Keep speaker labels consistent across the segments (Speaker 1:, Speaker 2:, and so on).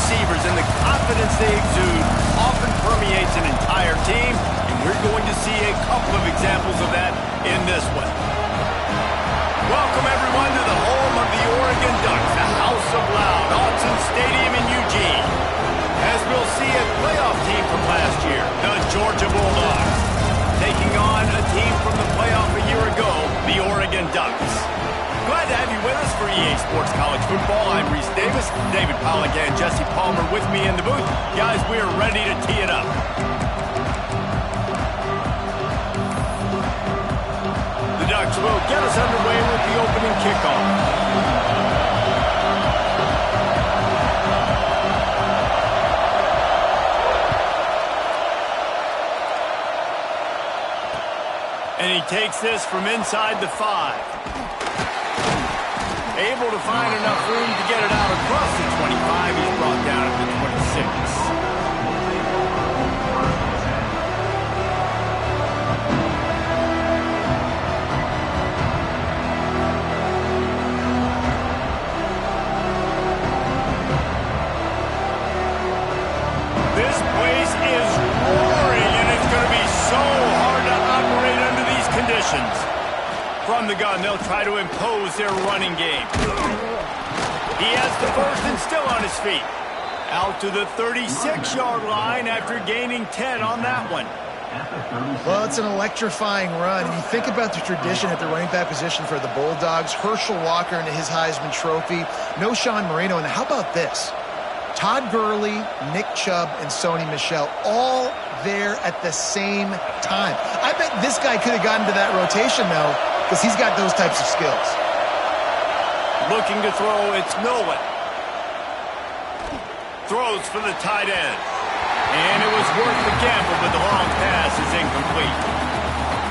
Speaker 1: receivers, and the confidence they exude often permeates an entire team, and we're going to see a couple of examples of that in this one. Welcome, everyone, to the home of the Oregon Ducks, the House of Loud, Autzen Stadium in Eugene. As we'll see a playoff team from last year, the Georgia Bulldogs, taking on a team from the playoff a year ago, the Oregon Ducks. Glad to have you with us for EA Sports College Football. I'm Reese Davis, David Pollack, and Jesse Palmer with me in the booth. Guys, we are ready to tee it up. The Ducks will get us underway with the opening kickoff. And he takes this from inside the 5. Able to find enough room to get it out across the 25. He's brought down at the 26. This place is roaring, and it's going to be so hard to operate under these conditions. From the gun, they'll try to impose their running game. He has the first and still on his feet. Out to the 36-yard line after gaining 10 on that one.
Speaker 2: Well, it's an electrifying run. And you think about the tradition at the running back position for the Bulldogs. Herschel Walker into his Heisman Trophy. No Sean Marino. And how about this? Todd Gurley, Nick Chubb, and Sony Michel all there at the same time. I bet this guy could have gotten to that rotation, though, because he's got those types of skills.
Speaker 1: Looking to throw, it's Nolan. Throws for the tight end. And it was worth the gamble, but the long pass is incomplete.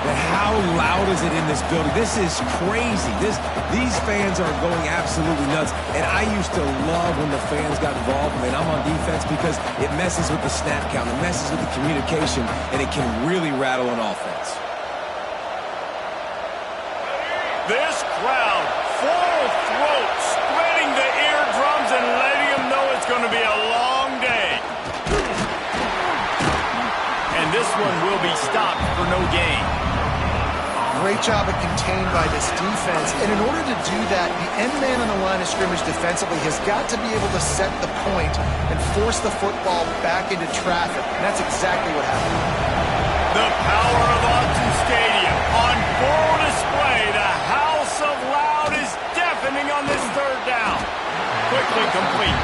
Speaker 3: But how loud is it in this building? This is crazy. These fans are going absolutely nuts. And I used to love when the fans got involved when I'm on defense because it messes with the snap count, it messes with the communication, and it can really rattle an offense.
Speaker 1: This crowd, full throat, spreading the eardrums and letting them know it's going to be a long day. And this one will be stopped for no gain.
Speaker 2: Great job of contained by this defense. And in order to do that, the end man on the line of scrimmage defensively has got to be able to set the point and force the football back into traffic. And that's exactly what happened.
Speaker 1: The power of Autzen Stadium on full display. The House of Loud is deafening on this third down. Quickly complete.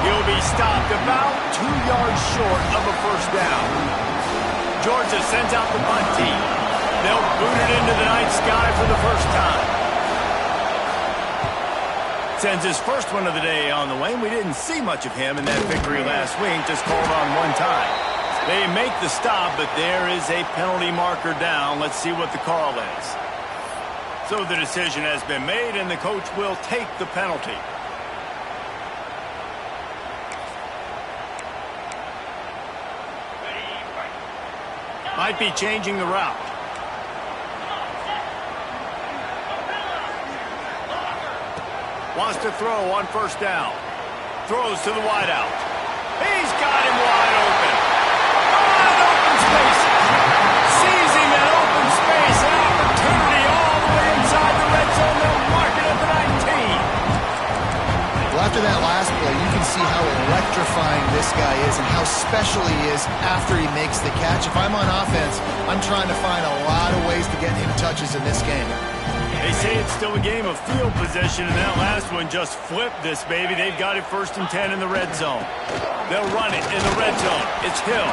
Speaker 1: He'll be stopped about 2 yards short of a first down. Georgia sends out the punt team. They'll boot it into the night sky for the first time. Sends his first one of the day on the way. We didn't see much of him in that victory last week, just called on one time. They make the stop, but there is a penalty marker down. Let's see what the call is. So the decision has been made, and the coach will take the penalty. Might be changing the route. Wants to throw on first down. Throws to the wideout. He's got him wide open. On open spaces. Sees him in open space. An opportunity all the way inside the red zone. They'll mark it at the 19.
Speaker 2: Well, after that last play, you can see how electrifying this guy is and how special he is after he makes the catch. If I'm on offense, I'm trying to find a lot of ways to get him touches in this game.
Speaker 1: They say it's still a game of field position, and that last one just flipped this baby. They've got it 1st and 10 in the red zone. They'll run it in the red zone. It's Hill.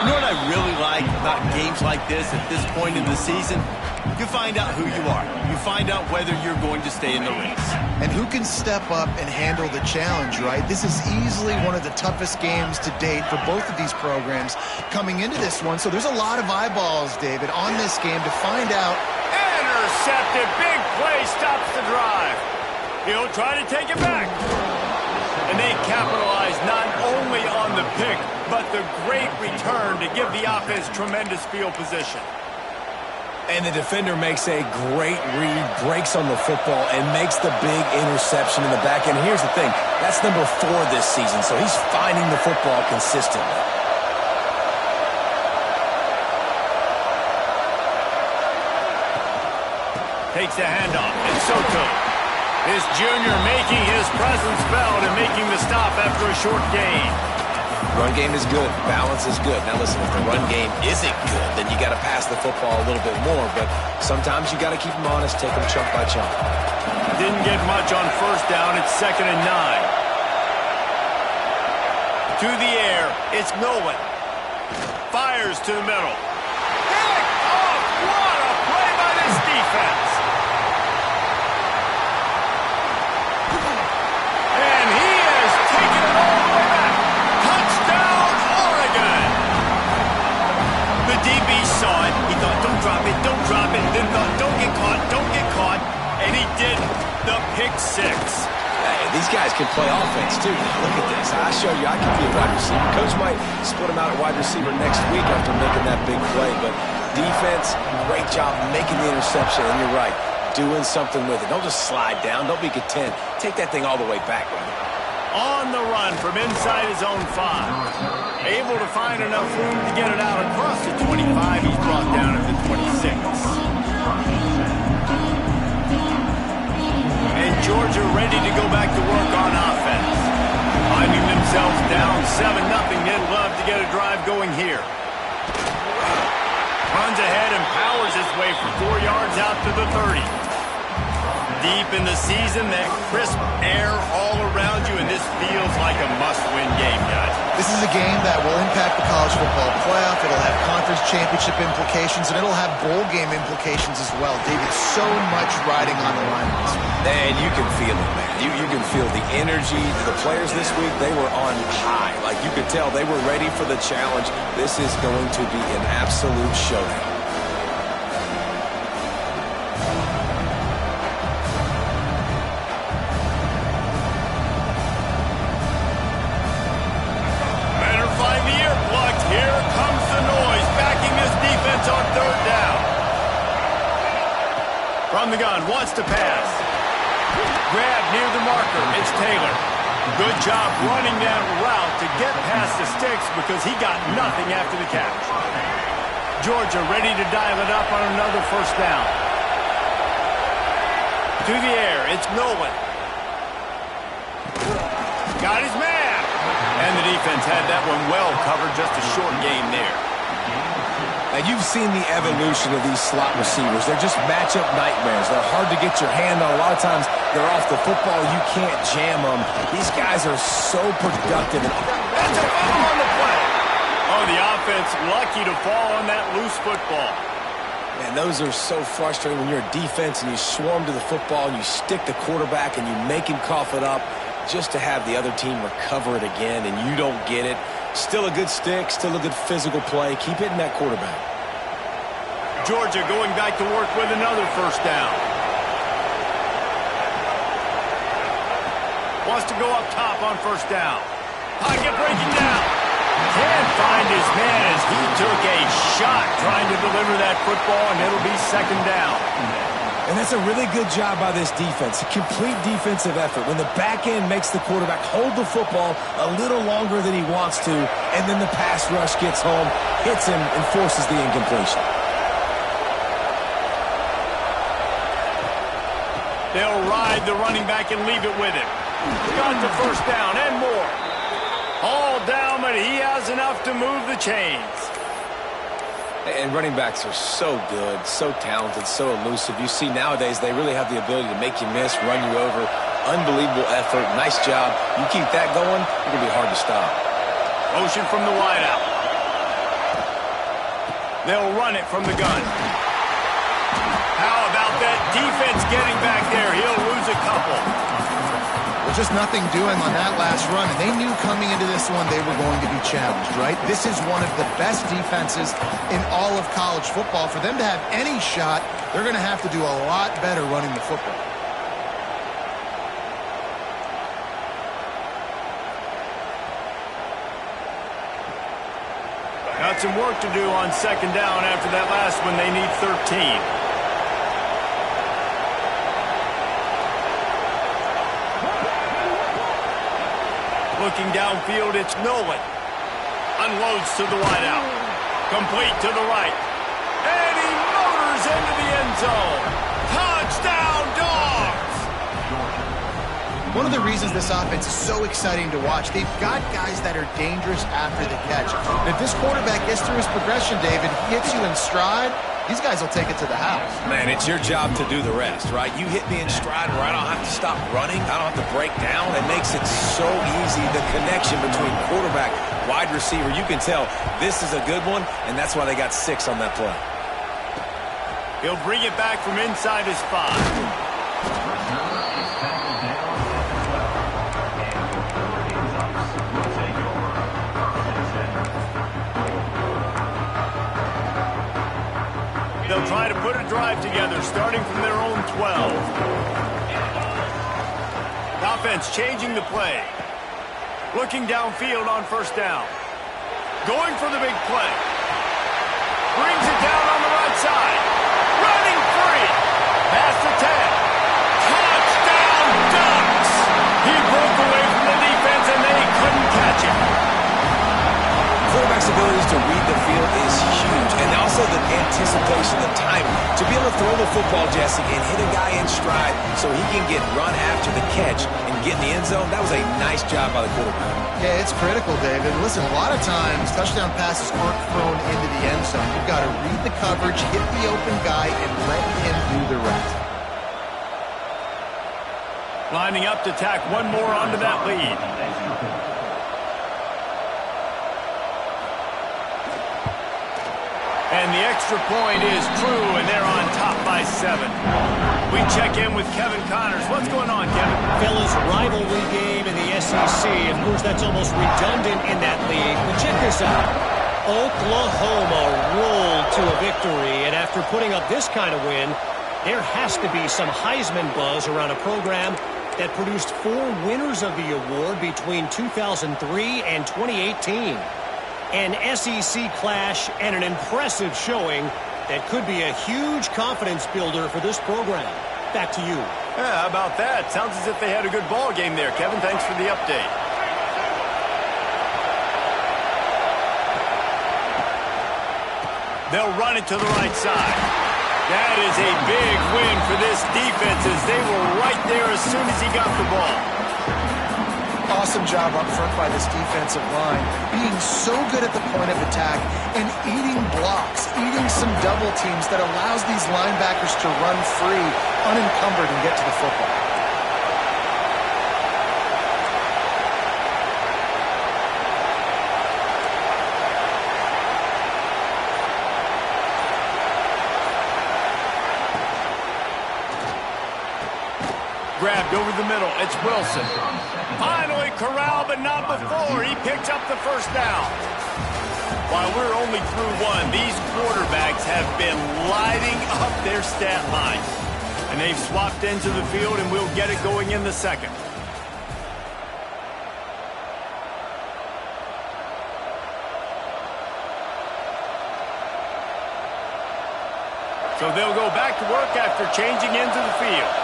Speaker 4: You know what I really like about games like this at this point in the season? You find out who you are. You find out whether you're going to stay in the race.
Speaker 2: And who can step up and handle the challenge, right? This is easily one of the toughest games to date for both of these programs coming into this one. So there's a lot of eyeballs, David, on this game to find out.
Speaker 1: Intercepted. Big play stops the drive. He'll try to take it back. And they capitalize not only on the pick, but the great return to give the offense tremendous field position.
Speaker 3: And the defender makes a great read, breaks on the football, and makes the big interception in the back end. Here's the thing. That's number 4 this season, so he's finding the football consistently.
Speaker 1: Takes the handoff, and Soto. This junior making his presence felt and making the stop after a short gain.
Speaker 3: Run game is good. Balance is good. Now listen, if the run game isn't good, then you got to pass the football a little bit more. But sometimes you got to keep them honest, take them chunk by chunk.
Speaker 1: Didn't get much on first down. It's 2nd and 9. To the air. It's Nolan. Fires to the middle. Pick off! What a play by this defense! And he has taken it all the way back. Touchdown, Oregon! The DB saw it. He thought, don't drop it, don't drop it. Then thought, don't get caught, don't get caught. And he didn't. The pick 6.
Speaker 3: Hey, these guys can play offense, too. Now, look at this. I show you I can be a wide receiver. Coach might split him out at wide receiver next week after making that big play. But defense, great job making the interception. And you're right, doing something with it. Don't just slide down. Don't be content. Take that thing all the way back, brother.
Speaker 1: On the run from inside his own 5. Able to find enough room to get it out across the 25. He's brought down at the 26. And Georgia ready to go back to work on offense. Finding themselves down 7-0. They'd love to get a drive going here. Runs ahead and powers his way for 4 yards out to the 30. Deep in the season, that crisp air all around you, and this feels like a must-win game, guys.
Speaker 2: This is a game that will impact the college football playoff. It'll have conference championship implications, and it'll have bowl game implications as well. David, so much riding on the line.
Speaker 3: And you can feel it, man. You can feel the energy. The players this week, they were on high. Like you could tell they were ready for the challenge. This is going to be an absolute showdown.
Speaker 1: On 3rd down. From the gun, wants to pass. Grab near the marker. It's Taylor. Good job running that route to get past the sticks because he got nothing after the catch. Georgia ready to dial it up on another 1st down. To the air, it's Nolan. Got his man. And the defense had that one well covered, just a short game there.
Speaker 3: Now, you've seen the evolution of these slot receivers. They're just matchup nightmares. They're hard to get your hand on. A lot of times, they're off the football. You can't jam them. These guys are so productive.
Speaker 1: That's a foul on the play. Oh, the offense lucky to fall on that loose football.
Speaker 3: Man, those are so frustrating when you're a defense and you swarm to the football and you stick the quarterback and you make him cough it up just to have the other team recover it again and you don't get it. Still a good stick, still a good physical play. Keep hitting that quarterback.
Speaker 1: Georgia going back to work with another 1st down. Wants to go up top on 1st down. Pocket breaking down. Can't find his man as he took a shot trying to deliver that football, and it'll be 2nd down.
Speaker 3: And that's a really good job by this defense. A complete defensive effort. When the back end makes the quarterback hold the football a little longer than he wants to, and then the pass rush gets home, hits him, and forces the incompletion.
Speaker 1: They'll ride the running back and leave it with him. Got the 1st down and more. All down, but he has enough to move the chains.
Speaker 3: And running backs are so good, so talented, so elusive. You see nowadays they really have the ability to make you miss, run you over. Unbelievable effort. Nice job. You keep that going, it's going to be hard to stop.
Speaker 1: Motion from the wideout. They'll run it from the gun. How about that defense getting back there? He'll lose a couple.
Speaker 2: Well, just nothing doing on that last run, and they knew coming into this one they were going to be challenged, right? This is one of the best defenses in all of college football. For them to have any shot, they're going to have to do a lot better running the football.
Speaker 1: Got some work to do on second down after that last one. They need 13. Looking downfield, it's Nolan. Unloads to the wideout. Complete to the right. And he motors into the end zone. Touchdown, Dogs!
Speaker 2: One of the reasons this offense is so exciting to watch, they've got guys that are dangerous after the catch. And if this quarterback gets through his progression, David, hits you in stride, these guys will take it to the house.
Speaker 3: Man, it's your job to do the rest, right? You hit me in stride where I don't have to stop running. I don't have to break down. It makes it so easy, the connection between quarterback, wide receiver. You can tell this is a good one, and that's why they got 6 on that play.
Speaker 1: He'll bring it back from inside his 5. They'll try to put a drive together, starting from their own 12. Offense changing the play. Looking downfield on first down. Going for the big play. Brings it down on the right side. Running free. Past the 10. Touchdown, Ducks! He broke away from the defense, and they couldn't catch him.
Speaker 3: Quarterback's abilities to read the field is huge, and also the anticipation, the timing. To be able to throw the football, Jesse, and hit a guy in stride so he can get run after the catch and get in the end zone, that was a nice job by the quarterback.
Speaker 2: Yeah, it's critical, David. Listen, a lot of times, touchdown passes aren't thrown into the end zone. You've got to read the coverage, hit the open guy, and let him do the rest.
Speaker 1: Lining up to tack one more onto that lead. And the extra point is true, and they're on top by 7. We check in with Kevin Connors. What's going on, Kevin?
Speaker 5: Fellas, rivalry game in the SEC. Of course, that's almost redundant in that league. But check this out. Oklahoma rolled to a victory, and after putting up this kind of win, there has to be some Heisman buzz around a program that produced 4 winners of the award between 2003 and 2018. An SEC clash and an impressive showing that could be a huge confidence builder for this program. Back to you.
Speaker 1: Yeah, how about that? Sounds as if they had a good ball game there, Kevin. Thanks for the update. They'll run it to the right side. That is a big win for this defense as they were right there as soon as he got the ball.
Speaker 2: Awesome job up front by this defensive line, being so good at the point of attack and eating blocks, eating some double teams that allows these linebackers to run free, unencumbered, and get to the football.
Speaker 1: Grabbed over the middle. It's Wilson. Finally corralled, but not before. He picks up the first down. While we're only through 1, these quarterbacks have been lighting up their stat line. And they've swapped ends of the field, and we'll get it going in the second. So they'll go back to work after changing ends of the field.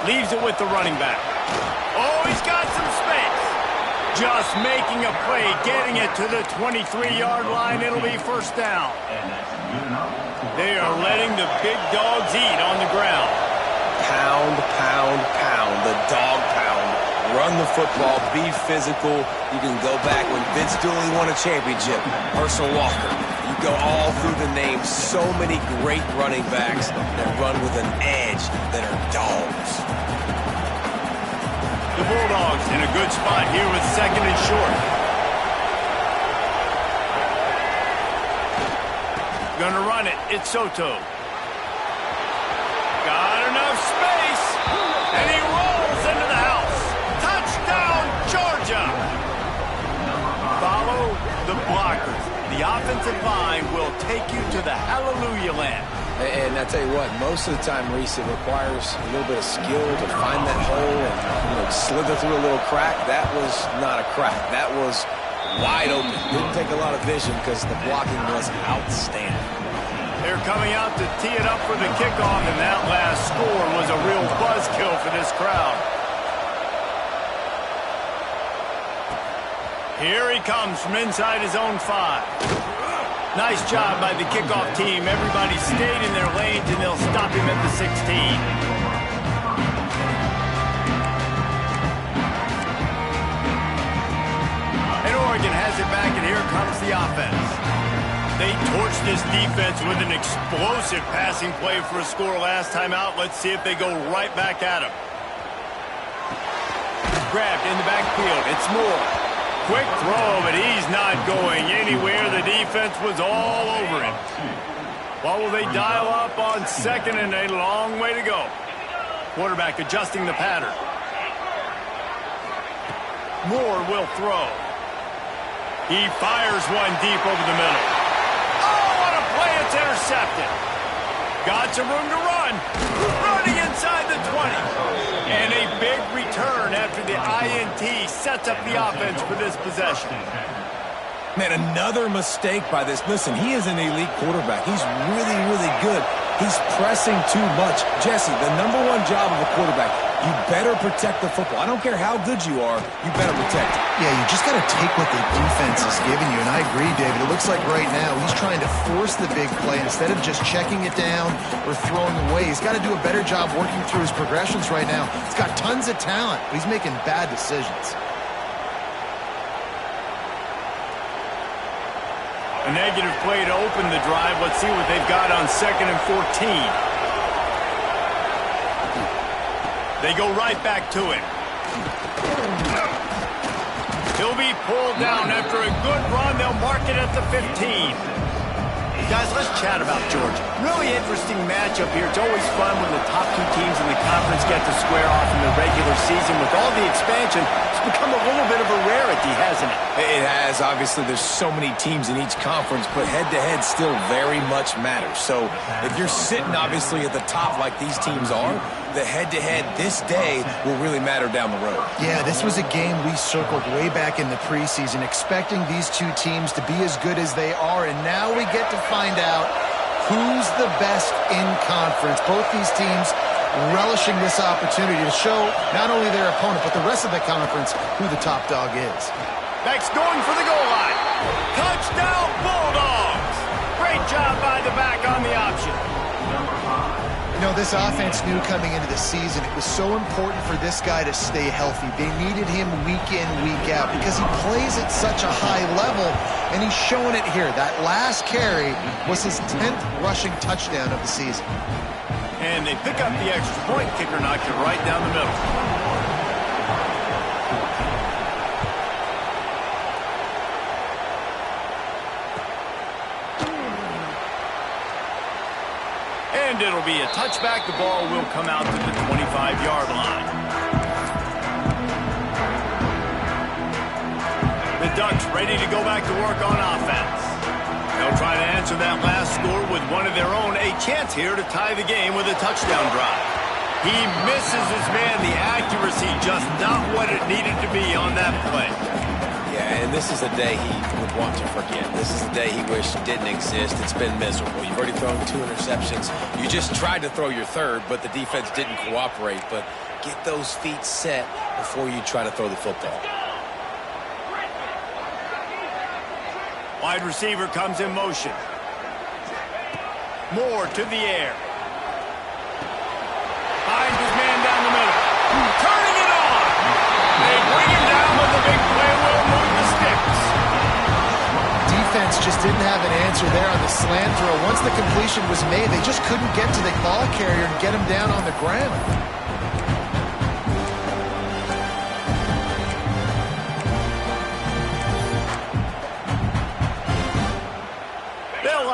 Speaker 1: Leaves it with the running back. Oh, he's got some space. Just making a play, getting it to the 23-yard line. It'll be first down. They are letting the big dogs eat on the ground.
Speaker 3: Pound, pound, pound. The dog pound. Run the football. Be physical. You can go back when Vince Dooley won a championship. Herschel Walker. You go all through the names. So many great running backs that run with an edge that are dogs.
Speaker 1: The Bulldogs in a good spot here with second and short. Gonna run it. It's Soto. Got enough space. And he rolls into the house. Touchdown, Georgia. Follow the blockers. The offensive line will take you to the hallelujah land.
Speaker 3: And I tell you what, most of the time, Reese, it requires a little bit of skill to find that hole and slither through a little crack. That was not a crack. That was wide open. Didn't take a lot of vision because the blocking was outstanding.
Speaker 1: They're coming out to tee it up for the kickoff, and that last score was a real buzzkill for this crowd. Here he comes from inside his own 5. Nice job by the kickoff team. Everybody stayed in their lanes, and they'll stop him at the 16. And Oregon has it back, and here comes the offense. They torched this defense with an explosive passing play for a score last time out. Let's see if they go right back at him. Grabbed in the backfield. It's Moore. Quick throw, but he's not going anywhere. The defense was all over him. What will they dial up on second, and a long way to go. Quarterback adjusting the pattern. Moore will throw. He fires one deep over the middle. Oh, what a play. It's intercepted. Got some room to run. Running inside the 20. And a big return after the INT sets up the offense for this possession.
Speaker 3: Man, another mistake by this. Listen, he is an elite quarterback. He's really, really good. He's pressing too much. Jesse, the #1 job of a quarterback, you better protect the football. I don't care how good you are, you better protect it.
Speaker 2: Yeah, you just got to take what the defense is giving you, and I agree, David. It looks like right now he's trying to force the big play instead of just checking it down or throwing away. He's got to do a better job working through his progressions right now. He's got tons of talent, but he's making bad decisions.
Speaker 1: A negative play to open the drive. Let's see what they've got on 2nd and 14. They go right back to him. He'll be pulled down after a good run. They'll mark it at the 15. Guys, let's chat about Georgia. Really interesting matchup here. It's always fun when the top 2 teams in the conference get to square off in the regular season. With all the expansion, it's become a little bit of a rarity, hasn't it?
Speaker 3: It has. Obviously, there's so many teams in each conference, but head-to-head still very much matters. So if you're sitting, obviously, at the top like these teams are, the head-to-head this day will really matter down the road.
Speaker 2: Yeah, this was a game we circled way back in the preseason, expecting these 2 teams to be as good as they are, and now we get to find out who's the best in conference. Both these teams relishing this opportunity to show not only their opponent, but the rest of the conference who the top dog is.
Speaker 1: Next, going for the goal line. Touchdown, Bulldogs! Great job by the back on the option.
Speaker 2: You know, this offense knew coming into the season it was so important for this guy to stay healthy. They needed him week in, week out because he plays at such a high level, and he's showing it here. That last carry was his 10th rushing touchdown of the season.
Speaker 1: And they pick up the extra point. Kicker knocked it right down the middle. And it'll be a touchback. The ball will come out to the 25-yard line. The Ducks ready to go back to work on offense. They'll try to answer that last score with one of their own. A chance here to tie the game with a touchdown drive. He misses his man. The accuracy just not what it needed to be on that play.
Speaker 3: Yeah, and this is a day he would want to forget. This is a day he wished didn't exist. It's been miserable. You've already thrown 2 interceptions. You just tried to throw your 3rd, but the defense didn't cooperate. But get those feet set before you try to throw the football.
Speaker 1: Wide receiver comes in motion. Moore to the air. Finds his man down the middle. Turning it on. They bring him down with the big play. Will move the sticks.
Speaker 2: Defense just didn't have an answer there on the slant throw. Once the completion was made, they just couldn't get to the ball carrier and get him down on the ground.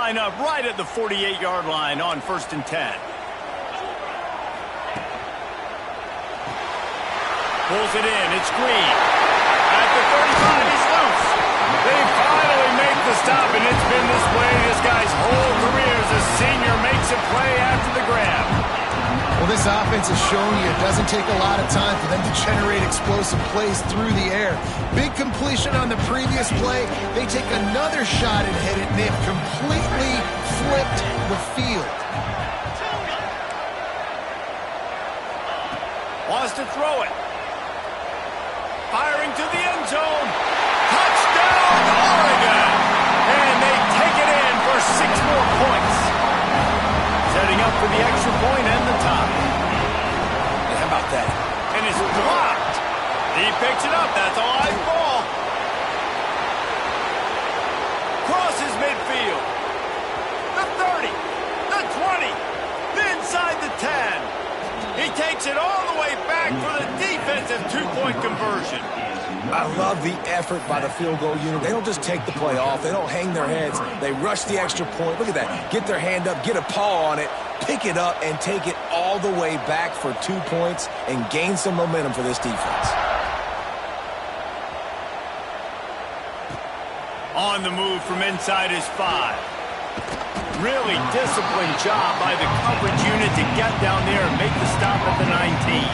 Speaker 1: Line up right at the 48-yard line on 1st and 10. Pulls it in. It's Green. At the 35, he's loose. They finally make the stop, and it's been this way this guy's whole career as the senior makes a play after the grab.
Speaker 2: Well, this offense has shown you it doesn't take a lot of time for them to generate explosive plays through the air. Big completion on the previous play. They take another shot and hit it, and they've completely flipped the field.
Speaker 1: Wants to throw it. Firing to the end zone. Touchdown, Oregon! And they take it in for 6 more points. Setting up for the extra point and the tie.
Speaker 3: Yeah, how about that?
Speaker 1: And it's blocked. He picks it up. That's a live ball. Crosses midfield. The 30. The 20. Inside the 10. He takes it all the way back for the defensive 2-point conversion.
Speaker 3: I love the effort by the field goal unit. They don't just take the play off. They don't hang their heads. They rush the extra point. Look at that. Get their hand up, get a paw on it, pick it up, and take it all the way back for 2 points and gain some momentum for this defense.
Speaker 1: On the move from inside his 5. Really disciplined job by the coverage unit to get down there and make the stop at the 19.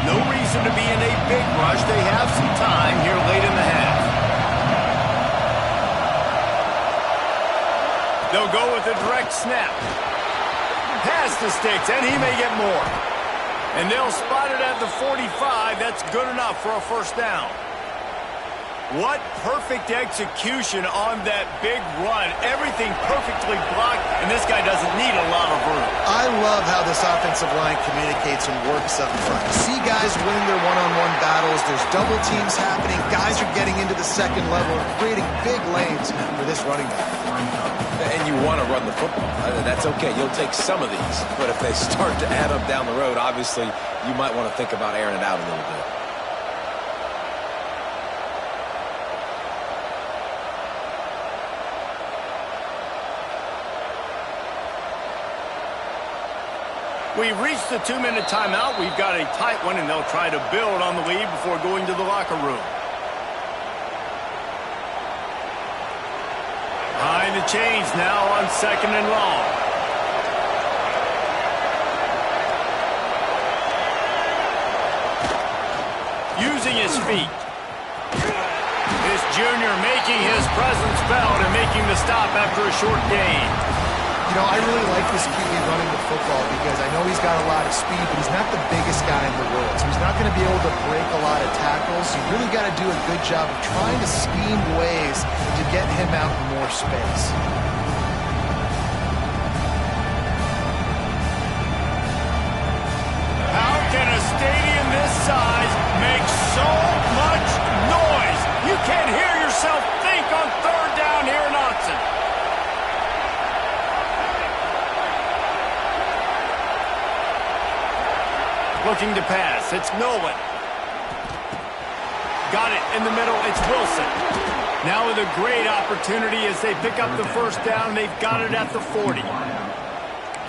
Speaker 1: No reason to be in a big rush. They have some time here late in the half. They'll go with a direct snap. Pass the sticks, and he may get more. And they'll spot it at the 45. That's good enough for a first down. What perfect execution on that big run. Everything perfectly blocked, and this guy doesn't need a lot of room.
Speaker 2: I love how this offensive line communicates and works up front. You see guys winning their one-on-one battles. There's double teams happening. Guys are getting into the second level and creating big lanes for this running back.
Speaker 3: And you want to run the football. That's okay. You'll take some of these. But if they start to add up down the road, obviously you might want to think about airing it out a little bit.
Speaker 1: We've reached the 2-minute timeout. We've got a tight one, and they'll try to build on the lead before going to the locker room. Behind the chains now on 2nd and long. Using his feet. This junior making his presence felt and making the stop after a short gain.
Speaker 2: You know, I really like this QB running the football because I know he's got a lot of speed, but he's not the biggest guy in the world. So he's not going to be able to break a lot of tackles. You really got to do a good job of trying to scheme ways to get him out in more space.
Speaker 1: How can a stadium this size make so much noise? You can't hear yourself think on 3rd down here in Austin. Looking to pass. It's Nolan. Got it in the middle. It's Wilson. Now with a great opportunity as they pick up the first down. They've got it at the 40.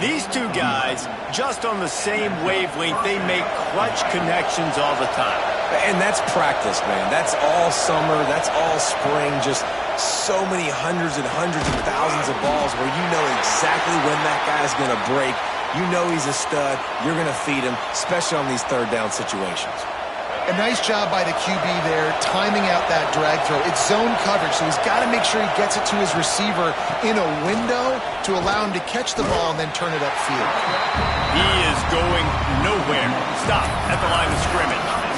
Speaker 1: These two guys, just on the same wavelength, they make clutch connections all the time.
Speaker 3: And that's practice, man. That's all summer. That's all spring. Just so many hundreds and thousands of balls where you know exactly when that guy's going to break. You know he's a stud. You're going to feed him, especially on these 3rd down situations.
Speaker 2: A nice job by the QB there, timing out that drag throw. It's zone coverage, so he's got to make sure he gets it to his receiver in a window to allow him to catch the ball and then turn it upfield.
Speaker 1: He is going nowhere. Stop at the line of scrimmage.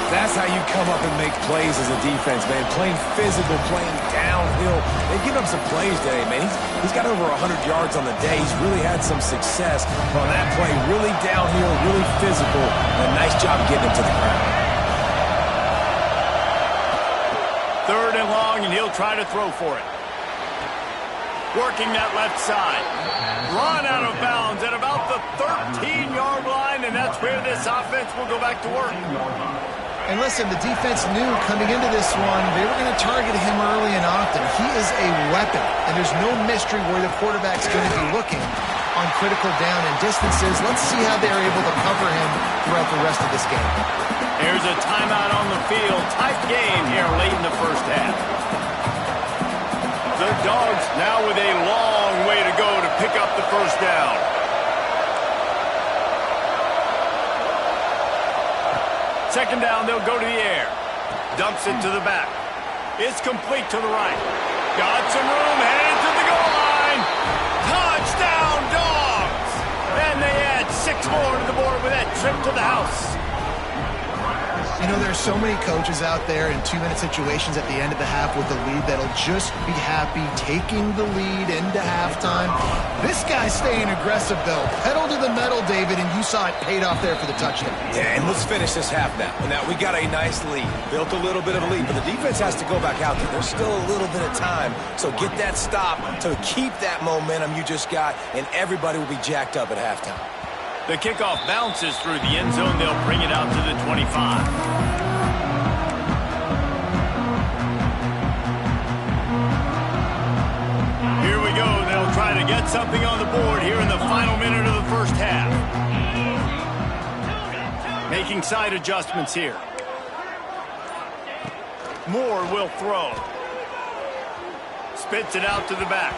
Speaker 3: That's how you come up and make plays as a defense, man. Playing physical, playing downhill. They've given up some plays today, man. He's got over 100 yards on the day. He's really had some success on that play. Really downhill, really physical, and a nice job getting him to the ground.
Speaker 1: 3rd and long, and he'll try to throw for it. Working that left side. Run out of bounds at about the 13-yard line, and that's where this offense will go back to work.
Speaker 2: And listen, the defense knew coming into this one, they were going to target him early and often. He is a weapon, and there's no mystery where the quarterback's going to be looking on critical down and distances. Let's see how they're able to cover him throughout the rest of this game.
Speaker 1: Here's a timeout on the field. Tight game here late in the first half. The Dogs now with a long way to go to pick up the first down. Second down, they'll go to the air. Dumps it to the back. It's complete to the right. Got some room, headed to the goal line. Touchdown, Dogs! And they add 6 more to the board with that trip to the house.
Speaker 2: You know, there's so many coaches out there in 2-minute situations at the end of the half with the lead that'll just be happy taking the lead into halftime. This guy's staying aggressive, though. Pedal to the metal, David, and you saw it paid off there for the touchdown.
Speaker 3: Yeah, and let's finish this half now. Now, we got a nice lead. Built a little bit of a lead, but the defense has to go back out there. There's still a little bit of time, so get that stop to keep that momentum you just got, and everybody will be jacked up at halftime.
Speaker 1: The kickoff bounces through the end zone. They'll bring it out to the 25. Here we go. They'll try to get something on the board here in the final minute of the first half. Making side adjustments here. Moore will throw. Spits it out to the back.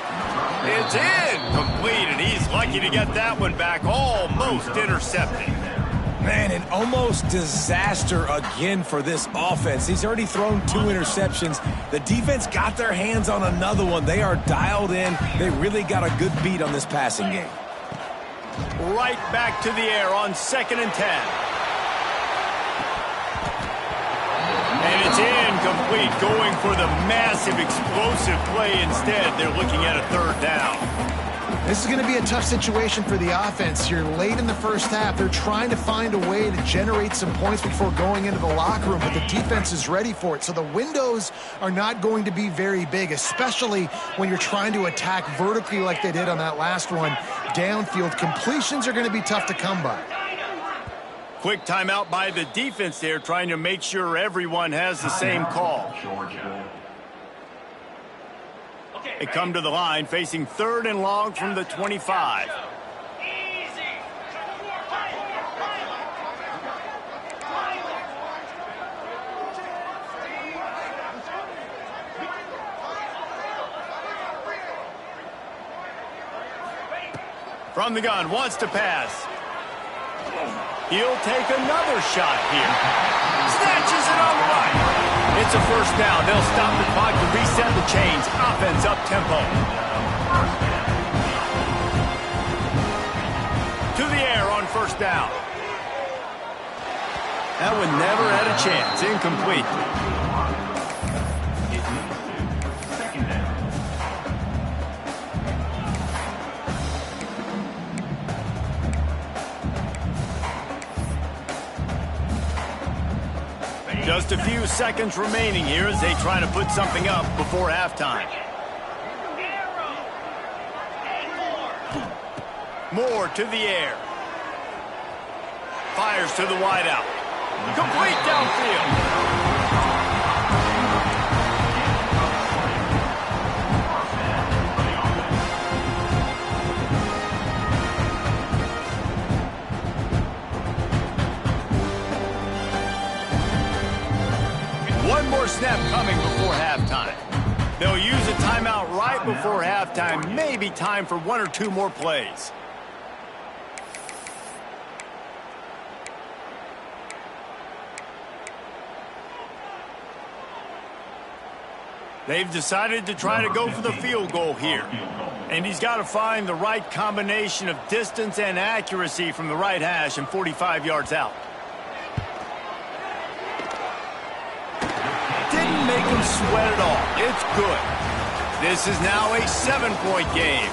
Speaker 1: It's incomplete, and he's lucky to get that one back, almost intercepted.
Speaker 3: Man, an almost disaster again for this offense. He's already thrown 2 interceptions. The defense got their hands on another one. They are dialed in. They really got a good beat on this passing game.
Speaker 1: Right back to the air on 2nd and 10. And it's incomplete, going for the massive, explosive play instead. They're looking at a 3rd down.
Speaker 2: This is going to be a tough situation for the offense. You're late in the first half. They're trying to find a way to generate some points before going into the locker room, but the defense is ready for it. So the windows are not going to be very big, especially when you're trying to attack vertically like they did on that last one. Downfield completions are going to be tough to come by.
Speaker 1: Quick timeout by the defense there, trying to make sure everyone has the same call. They come to the line, facing 3rd and long from the 25. From the gun, wants to pass. He'll take another shot here. Snatches it on the right. It's a first down. They'll stop the clock to reset the chains. Offense up-tempo. To the air on first down. That one never had a chance. Incomplete. Just a few seconds remaining here as they try to put something up before halftime. Moore to the air. Fires to the wideout. Complete downfield. One more snap coming before halftime. They'll use a timeout right before halftime. Maybe time for 1 or 2 more plays. They've decided to try to go for the field goal here. And he's got to find the right combination of distance and accuracy from the right hash and 45 yards out. Didn't make him sweat at all. It's good. This is now a 7-point game.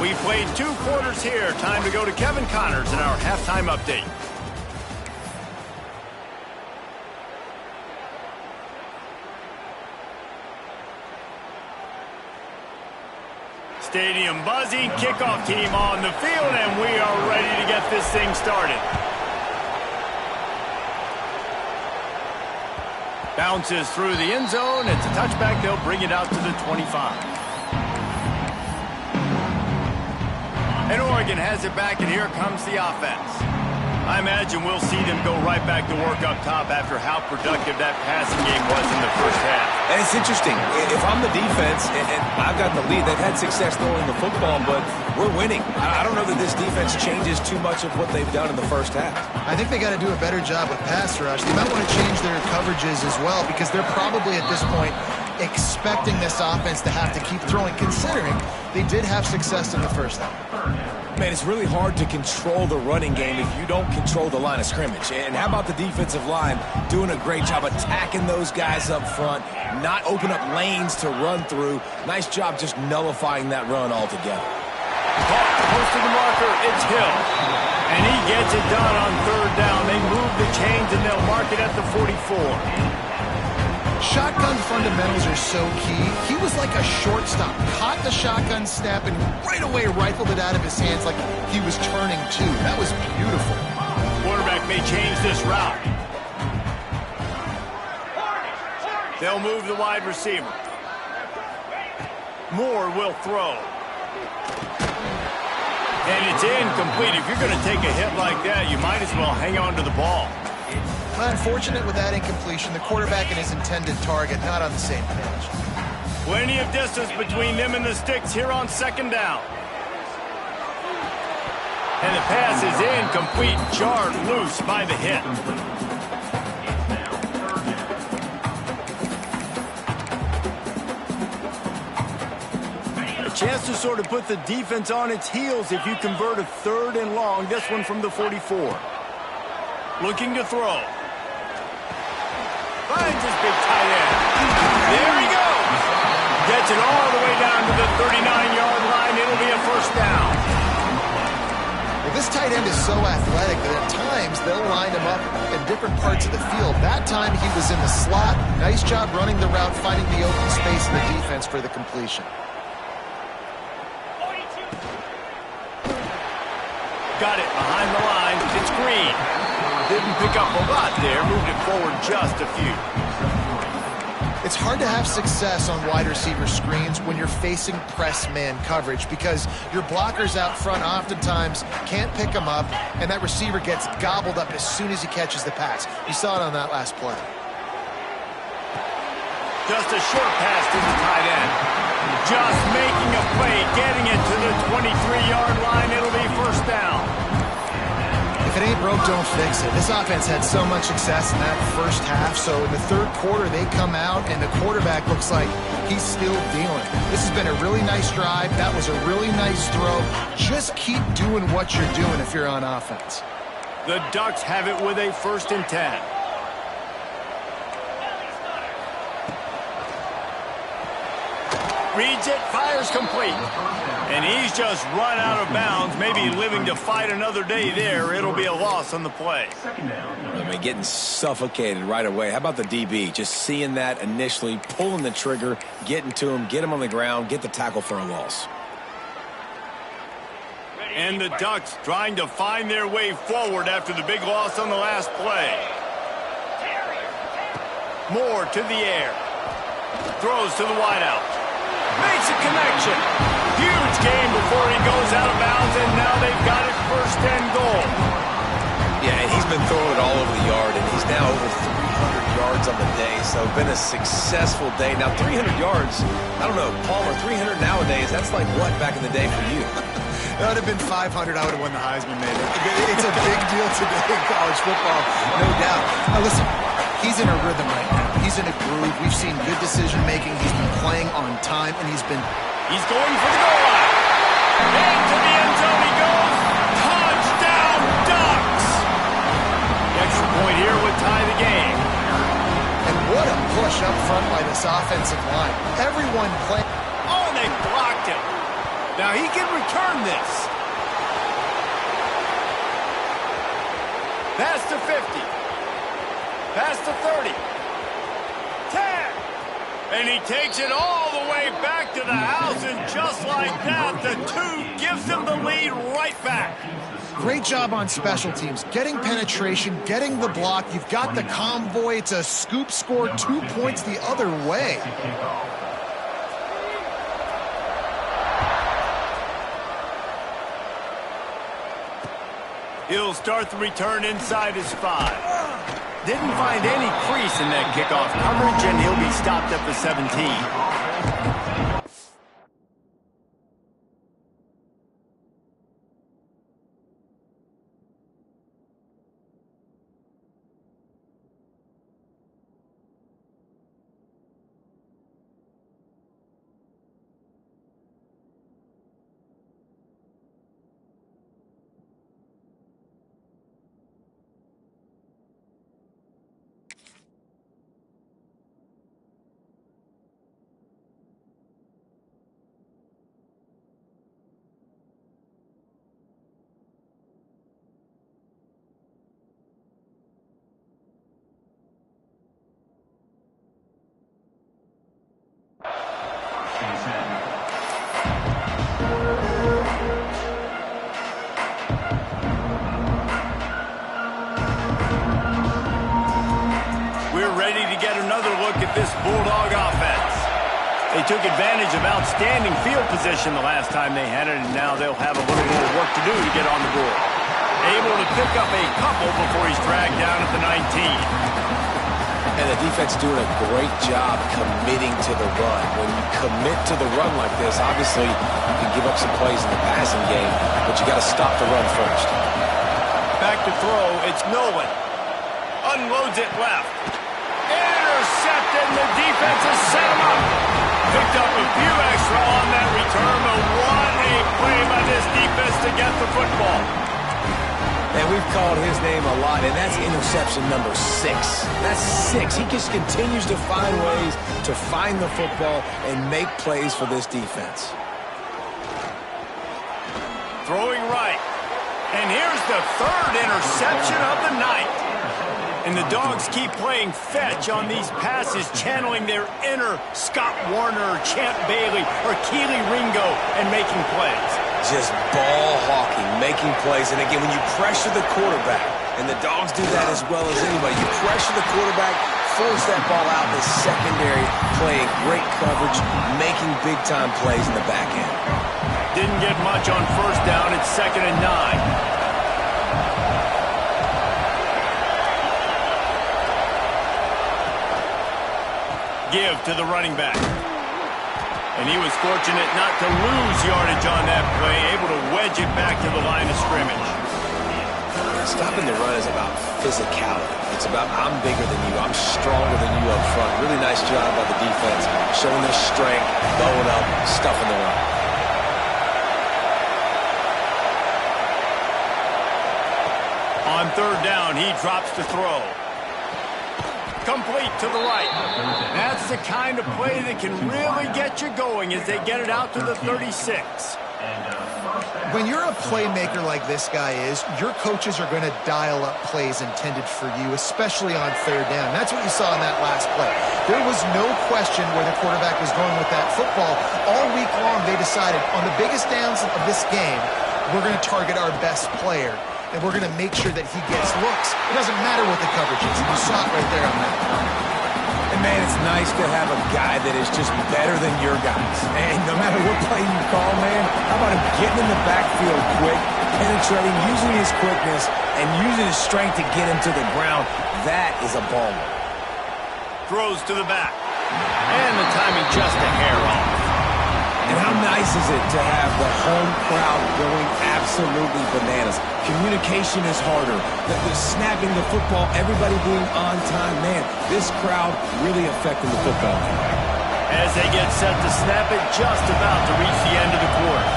Speaker 1: We played 2 quarters here. Time to go to Kevin Connors in our halftime update. Stadium buzzing, kickoff team on the field, and we are ready to get this thing started. Bounces through the end zone. It's a touchback. They'll bring it out to the 25. And Oregon has it back, and here comes the offense. I imagine we'll see them go right back to work up top after how productive that passing game was in the first half.
Speaker 3: And it's interesting. If I'm the defense and I've got the lead, they've had success throwing the football, but we're winning. I don't know that this defense changes too much of what they've done in the first half.
Speaker 2: I think they got to do a better job with pass rush. They might want to change their coverages as well because they're probably at this point expecting this offense to have to keep throwing, considering they did have success in the first half.
Speaker 3: Man, it's really hard to control the running game if you don't control the line of scrimmage. And how about the defensive line doing a great job attacking those guys up front, not open up lanes to run through. Nice job just nullifying that run altogether.
Speaker 1: Close to the marker, it's Hill. And he gets it done on third down. They move the chains and they'll mark it at the 44.
Speaker 2: Shotgun fundamentals are so key. He was like a shortstop. Caught the shotgun snap and right away rifled it out of his hands like he was turning two. That was beautiful.
Speaker 1: Quarterback may change this route. They'll move the wide receiver. Moore will throw. And it's incomplete. If you're going to take a hit like that, you might as well hang on to the ball.
Speaker 2: Unfortunate with that incompletion. The quarterback and his intended target not on the same page.
Speaker 1: Plenty of distance between them and the sticks here on second down. And the pass is incomplete, jarred loose by the hit. A chance to sort of put the defense on its heels if you convert a third and long. This one from the 44. Looking to throw. Finds his big tight end. There he goes. Gets it all the way down to the 39-yard line. It'll be a first down.
Speaker 2: Well, this tight end is so athletic that at times they'll line him up in different parts of the field. That time he was in the slot. Nice job running the route, finding the open space in the defense for the completion.
Speaker 1: Got it behind the line. It's Green. Didn't pick up a lot there. Moved it forward just a few.
Speaker 2: It's hard to have success on wide receiver screens when you're facing press man coverage because your blockers out front oftentimes can't pick them up, and that receiver gets gobbled up as soon as he catches the pass. You saw it on that last play.
Speaker 1: Just a short pass to the tight end. Just making a play, getting it to the 23-yard line. It'll be first down.
Speaker 2: If it ain't broke, don't fix it. This offense had so much success in that first half, so in the third quarter they come out and the quarterback looks like he's still dealing. This has been a really nice drive. That was a really nice throw. Just keep doing what you're doing if you're on offense.
Speaker 1: The Ducks have it with a 1st and 10. Reads it, fires complete. And he's just run out of bounds, maybe living to fight another day there. It'll be a loss on the play.
Speaker 3: I mean, getting suffocated right away. How about the DB? Just seeing that initially, pulling the trigger, getting to him, get him on the ground, get the tackle for a loss.
Speaker 1: And the Ducks trying to find their way forward after the big loss on the last play. Moore to the air. Throws to the wideout. Makes a connection. Huge game before he goes out of bounds, and now they've got it 1st and goal.
Speaker 3: Yeah, and he's been throwing it all over the yard, and he's now over 300 yards on the day, so been a successful day. Now, 300 yards, I don't know, Palmer, 300 nowadays, that's like what back in the day for you?
Speaker 2: That would have been 500. I would have won the Heisman, maybe. It's a big deal today in college football, no doubt. Now, listen, he's in a rhythm right now. He's in a groove. We've seen good decision-making. He's been playing on time, and he's going
Speaker 1: for the goal line. And to the end zone he goes. Touchdown, Ducks! The extra point here would tie the game.
Speaker 2: And what a push up front by this offensive line. Everyone playing.
Speaker 1: Oh, they blocked him. Now he can return this. Pass to 50. Pass to 30. 10. And he takes it all the way back to the house, and just like that, the 2 gives them the lead right back.
Speaker 2: Great job on special teams. Getting penetration, getting the block. You've got the convoy. It's a scoop score, 2 points the other way.
Speaker 1: He'll start the return inside his 5. Didn't find any crease in that kickoff coverage, and he'll be stopped at the 17. We're ready to get another look at this Bulldog offense. They took advantage of outstanding field position the last time they had it, and now they'll have a little more work to do to get on the board. Able to pick up a couple before he's dragged down at the 19.
Speaker 3: And the defense doing a great job committing to the run. When you commit to the run like this, obviously you can give up some plays in the passing game, but you got to stop the run first.
Speaker 1: Back to throw, it's Nolan. Unloads it left. Intercepted, and the defense has set him up. Picked up a few extra on that return, but what a play by this defense to get the football.
Speaker 3: And we've called his name a lot, and that's interception number 6. That's 6. He just continues to find ways to find the football and make plays for this defense.
Speaker 1: Throwing right. And here's the 3rd interception of the night. And the Dogs keep playing fetch on these passes, channeling their inner Scott Warner or Champ Bailey or Keely Ringo and making plays.
Speaker 3: Just ball hawking, making plays. And again, when you pressure the quarterback, and the Dogs do that as well as anybody, you pressure the quarterback, force that ball out in the secondary, playing great coverage, making big-time plays in the back end.
Speaker 1: Didn't get much on first down. It's 2nd and 9. Give to the running back. And he was fortunate not to lose yardage on that play, able to wedge it back to the line of scrimmage.
Speaker 3: Stopping the run is about physicality. It's about I'm bigger than you, I'm stronger than you up front. Really nice job by the defense, showing their strength, bowing up, stuffing the run.
Speaker 1: On 3rd down, he drops to throw. Complete to the right. That's the kind of play that can really get you going as they get it out to the 36.
Speaker 2: When you're a playmaker like this guy is, your coaches are going to dial up plays intended for you, especially on 3rd down. That's what you saw in that last play. There was no question where the quarterback was going with that football. All week long, they decided on the biggest downs of this game, we're going to target our best player. And we're going to make sure that he gets looks. It doesn't matter what the coverage is. You saw it right there on that.
Speaker 3: And, man, it's nice to have a guy that is just better than your guys. And no matter what play you call, man, how about him getting in the backfield quick, penetrating, using his quickness, and using his strength to get him to the ground. That is a baller.
Speaker 1: Throws to the back. And the timing just a hair off.
Speaker 3: And how nice is it to have the home crowd going absolutely bananas? Communication is harder. The snapping the football, everybody being on time. Man, this crowd really affecting the football.
Speaker 1: As they get set to snap it, just about to reach the end of the quarter.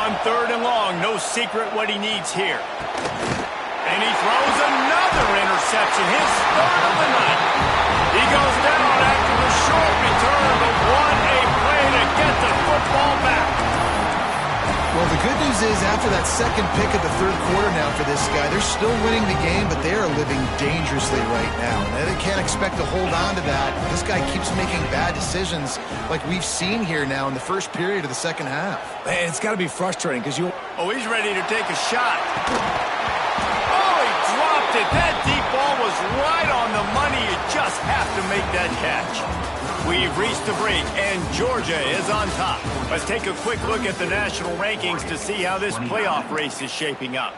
Speaker 1: On 3rd and long, no secret what he needs here. And he throws another interception, his 3rd of the night. He goes down after the short return, but what a play to get the football back.
Speaker 2: Well, the good news is after that 2nd pick of the 3rd quarter now for this guy, they're still winning the game, but they are living dangerously right now. And they can't expect to hold on to that. This guy keeps making bad decisions like we've seen here now in the first period of the 2nd half.
Speaker 3: Man, it's got to be frustrating because you...
Speaker 1: Oh, he's ready to take a shot. Oh, he dropped it. That deep ball was right on the money. You just have to make that catch. We've reached the break, and Georgia is on top. Let's take a quick look at the national rankings to see how this playoff race is shaping up.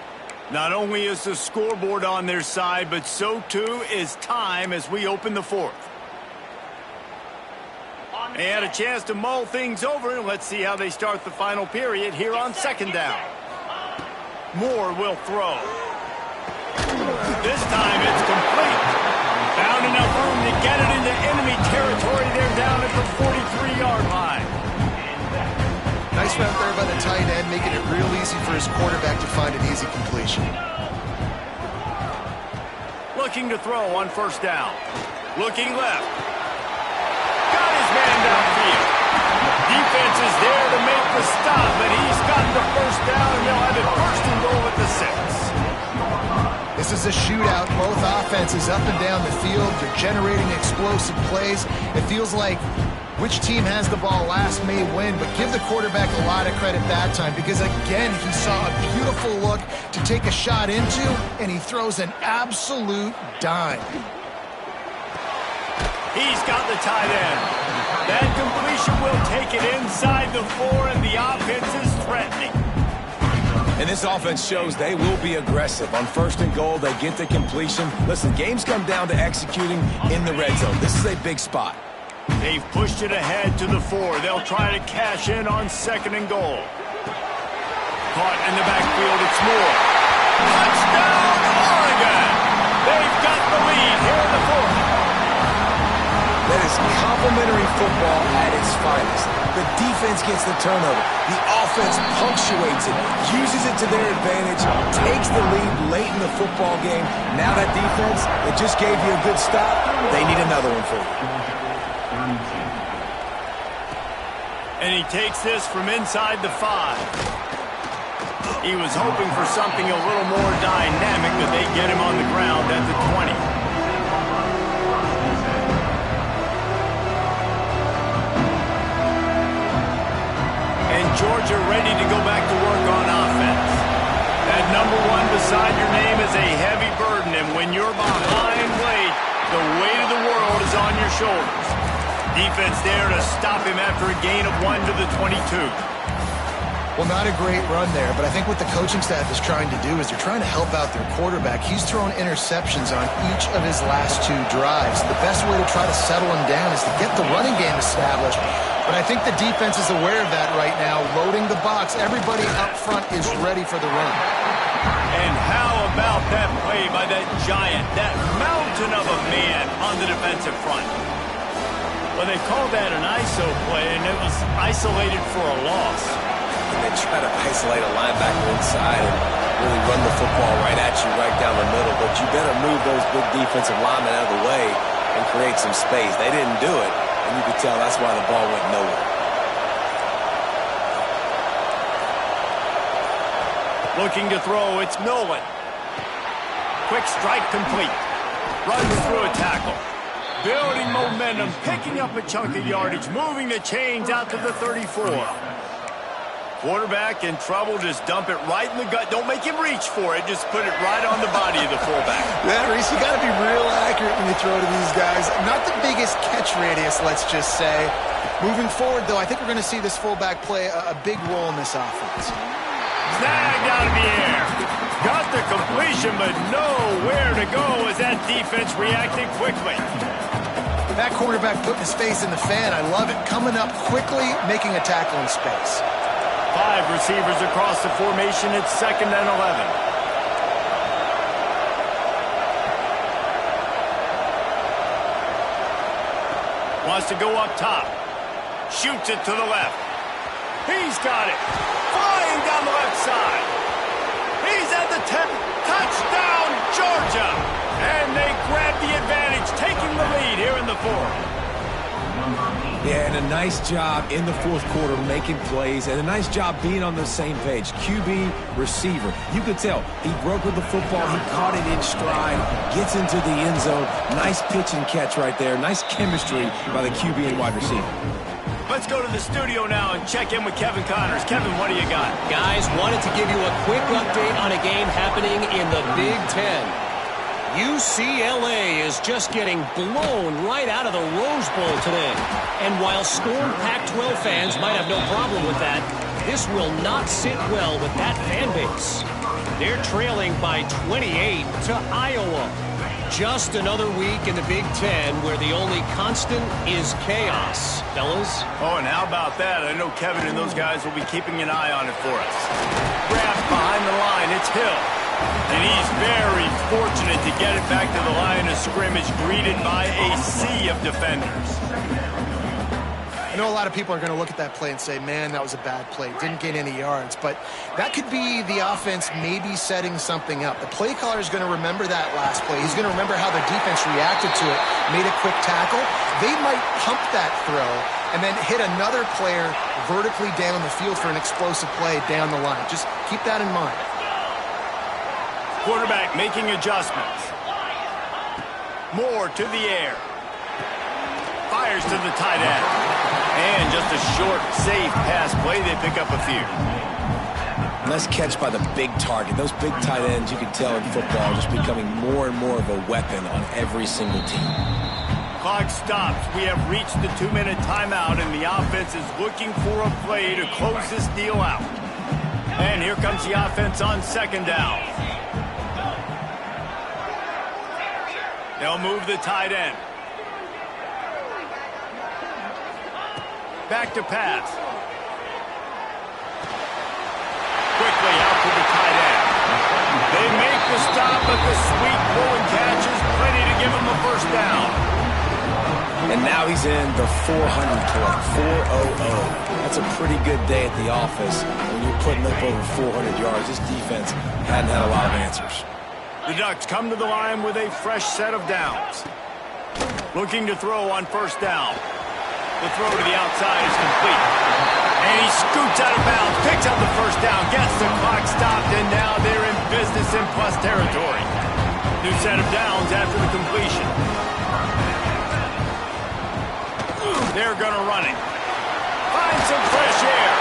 Speaker 1: Not only is the scoreboard on their side, but so too is time as we open the fourth. They had a chance to mull things over, and let's see how they start the final period here on second down. Moore will throw. This time it's complete. Found enough room to get it into enemy territory. They're down at the 43-yard line.
Speaker 2: Nice route there by the tight end, making it real easy for his quarterback to find an easy completion.
Speaker 1: Looking to throw on first down. Looking left. Got his man downfield. Defense is there to make the stop, but he's got the first down, and they'll have it first and goal at the 6.
Speaker 2: This is a shootout. Both offenses up and down the field. They're generating explosive plays. It feels like which team has the ball last may win, but give the quarterback a lot of credit that time because, again, he saw a beautiful look to take a shot into, and he throws an absolute dime.
Speaker 1: He's got the tight end. That completion will take it inside the 4, and the offense is threatening.
Speaker 3: And this offense shows they will be aggressive. On first and goal, they get the completion. Listen, games come down to executing in the red zone. This is a big spot.
Speaker 1: They've pushed it ahead to the 4. They'll try to cash in on second and goal. Caught in the backfield, it's Moore. Touchdown, Oregon! They've got the lead here in the 4th.
Speaker 3: That is complimentary football at its finest. The defense gets the turnover. The offense punctuates it, uses it to their advantage, takes the lead late in the football game. Now that defense that just gave you a good stop, they need another one for you.
Speaker 1: And he takes this from inside the 5. He was hoping for something a little more dynamic, but they get him on the ground at the 20. And Georgia ready to go back to work on offense. That number 1 beside your name is a heavy burden, and when you're behind late, the weight of the world is on your shoulders. Defense there to stop him after a gain of 1 to the 22.
Speaker 2: Well, not a great run there, but I think what the coaching staff is trying to do is they're trying to help out their quarterback. He's thrown interceptions on each of his last 2 drives. The best way to try to settle him down is to get the running game established. But I think the defense is aware of that right now, loading the box. Everybody up front is ready for the run.
Speaker 1: And how about that play by that giant, that mountain of a man on the defensive front? Well, they called that an ISO play, and it was isolated for a loss.
Speaker 3: And they try to isolate a linebacker inside and really run the football right at you, right down the middle. But you better move those big defensive linemen out of the way and create some space. They didn't do it, and you could tell that's why the ball went nowhere.
Speaker 1: Looking to throw, it's Nolan. Quick strike complete. Runs through a tackle. Building momentum, picking up a chunk of yardage, moving the chains out to the 34. Quarterback in trouble, just dump it right in the gut. Don't make him reach for it, just put it right on the body of the fullback.
Speaker 2: Yeah, Reese, you got to be real accurate when you throw to these guys. Not the biggest catch radius, let's just say. Moving forward, though, I think we're going to see this fullback play a big role in this offense.
Speaker 1: Snagged out of the air. Got the completion, but nowhere to go as that defense reacted quickly.
Speaker 2: That quarterback putting his face in the fan, I love it. Coming up quickly, making a tackle in space.
Speaker 1: 5 receivers across the formation. It's 2nd and 11. Wants to go up top. Shoots it to the left. He's got it. Flying down the left side. He's at the 10. Touchdown, Georgia. And they grab the advantage, taking the lead here in the 4th.
Speaker 3: Yeah, and a nice job in the 4th quarter making plays, and a nice job being on the same page. QB, receiver. You could tell he broke with the football. He caught it in stride, gets into the end zone. Nice pitch and catch right there. Nice chemistry by the QB and wide receiver.
Speaker 1: Let's go to the studio now and check in with Kevin Connors. Kevin, what do you got?
Speaker 5: Guys, wanted to give you a quick update on a game happening in the Big Ten. UCLA is just getting blown right out of the Rose Bowl today. And while scorned Pac-12 fans might have no problem with that, this will not sit well with that fan base. They're trailing by 28 to Iowa. Just another week in the Big Ten where the only constant is chaos, fellas.
Speaker 1: Oh, and how about that? I know Kevin and those guys will be keeping an eye on it for us. Grabbed behind the line, it's Hill. And he's very fortunate to get it back to the line of scrimmage, greeted by a sea of defenders.
Speaker 2: I know a lot of people are going to look at that play and say, man, that was a bad play. Didn't gain any yards. But that could be the offense maybe setting something up. The play caller is going to remember that last play. He's going to remember how the defense reacted to it, made a quick tackle. They might pump that throw and then hit another player vertically down the field for an explosive play down the line. Just keep that in mind.
Speaker 1: Quarterback making adjustments. Moore to the air. Fires to the tight end. And just a short, safe pass play. They pick up a few.
Speaker 3: Nice catch by the big target. Those big tight ends, you can tell in football, are just becoming more and more of a weapon on every single team.
Speaker 1: Clock stops. We have reached the 2-minute timeout, and the offense is looking for a play to close this deal out. And here comes the offense on second down. They'll move the tight end. Back to pass. Quickly out to the tight end. They make the stop, but the sweet pull and catch is plenty to give them a first down.
Speaker 3: And now he's in the 400 club, 400. That's a pretty good day at the office when you're putting up over 400 yards. This defense hadn't had a lot of answers.
Speaker 1: The Ducks come to the line with a fresh set of downs. Looking to throw on first down. The throw to the outside is complete. And he scoots out of bounds, picks up the first down, gets the clock stopped, and now they're in business in plus territory. New set of downs after the completion. They're going to run it. Find some fresh air.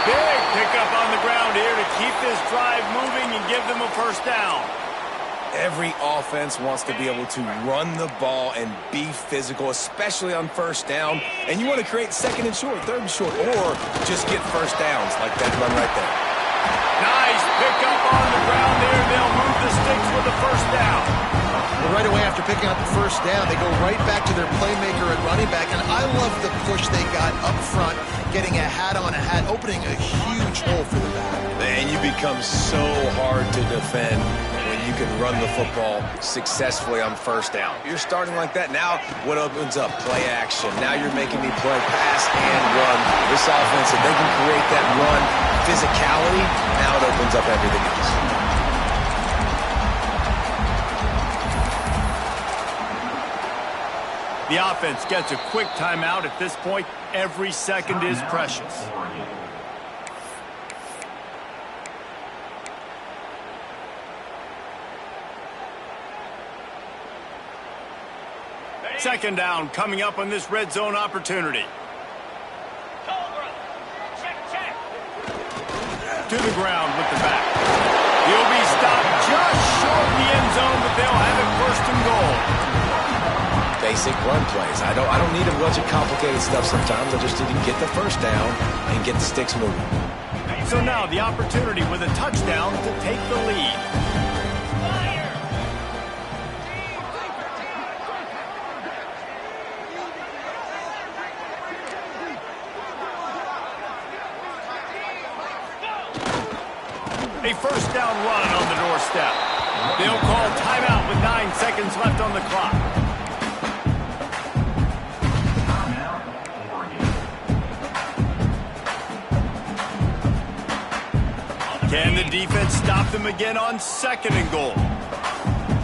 Speaker 1: Big pickup on the ground here to keep this drive moving and give them a first down.
Speaker 3: Every offense wants to be able to run the ball and be physical, especially on first down. And you want to create second and short, third and short, or just get first downs like that run right there.
Speaker 1: Nice pickup on the ground there. They'll move the sticks with the first down.
Speaker 2: Well, right away after picking up the first down, they go right back to their playmaker at running back. And I love the push they got up front, getting a hat on a hat, opening a huge hole for the back.
Speaker 3: And you become so hard to defend when you can run the football successfully on first down. You're starting like that. Now what opens up? Play action. Now you're making me play pass and run. This offense, if they can create that run physicality, now it opens up everything else.
Speaker 1: The offense gets a quick timeout. At this point, every second is precious. Second down coming up on this red zone opportunity. To the ground with the back. He'll be stopped just short of the end zone, but they'll have it first and goal.
Speaker 3: Basic run plays. I don't need a bunch of complicated stuff sometimes. I just need to get the first down and get the sticks moving.
Speaker 1: So now the opportunity with a touchdown to take the lead. A first down run on the doorstep. They'll call timeout with 9 seconds left on the clock. Can the defense stop them again on second and goal?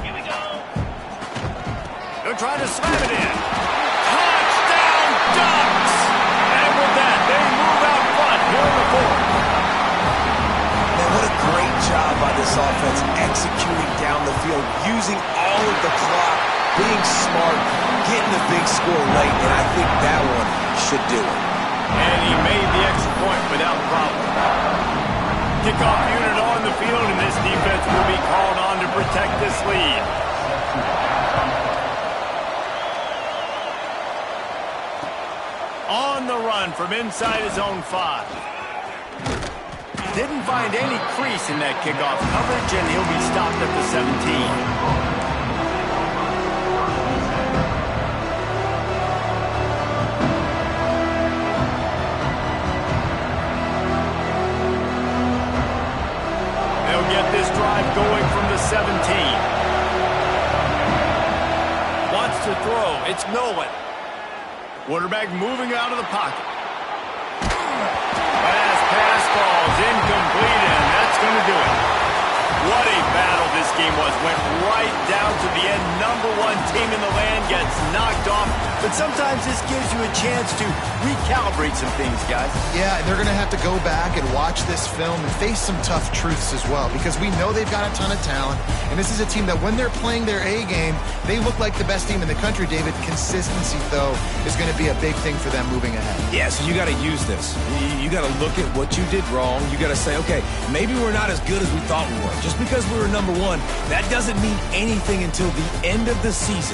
Speaker 1: Here we go. They're trying to slam it in. Touchdown, Ducks! And with that, they move out front here in the fourth.
Speaker 3: Man, what a great job by this offense executing down the field, using all of the clock, being smart, getting the big score late, and I think that one should do it.
Speaker 1: And he made the extra point without problem. Kickoff unit on the field, and this defense will be called on to protect this lead. from inside his own 5. Didn't find any crease in that kickoff coverage, and he'll be stopped at the 17. Get this drive going from the 17. Wants to throw. It's Nolan. Quarterback moving out of the pocket. Last pass falls incomplete, and that's going to do it. What a battle this game was. Went right down to the end. Number 1 team in the land gets knocked off. But sometimes this gives you a chance to recalibrate some things, guys.
Speaker 2: Yeah, and they're going to have to go back and watch this film and face some tough truths as well, because we know they've got a ton of talent, and this is a team that when they're playing their A game, they look like the best team in the country, David. Consistency, though, is going to be a big thing for them moving ahead.
Speaker 3: Yeah, so you got to use this. You got to look at what you did wrong. You got to say, okay, maybe we're not as good as we thought we were. Just because we were number 1, that doesn't mean anything until the end of the season.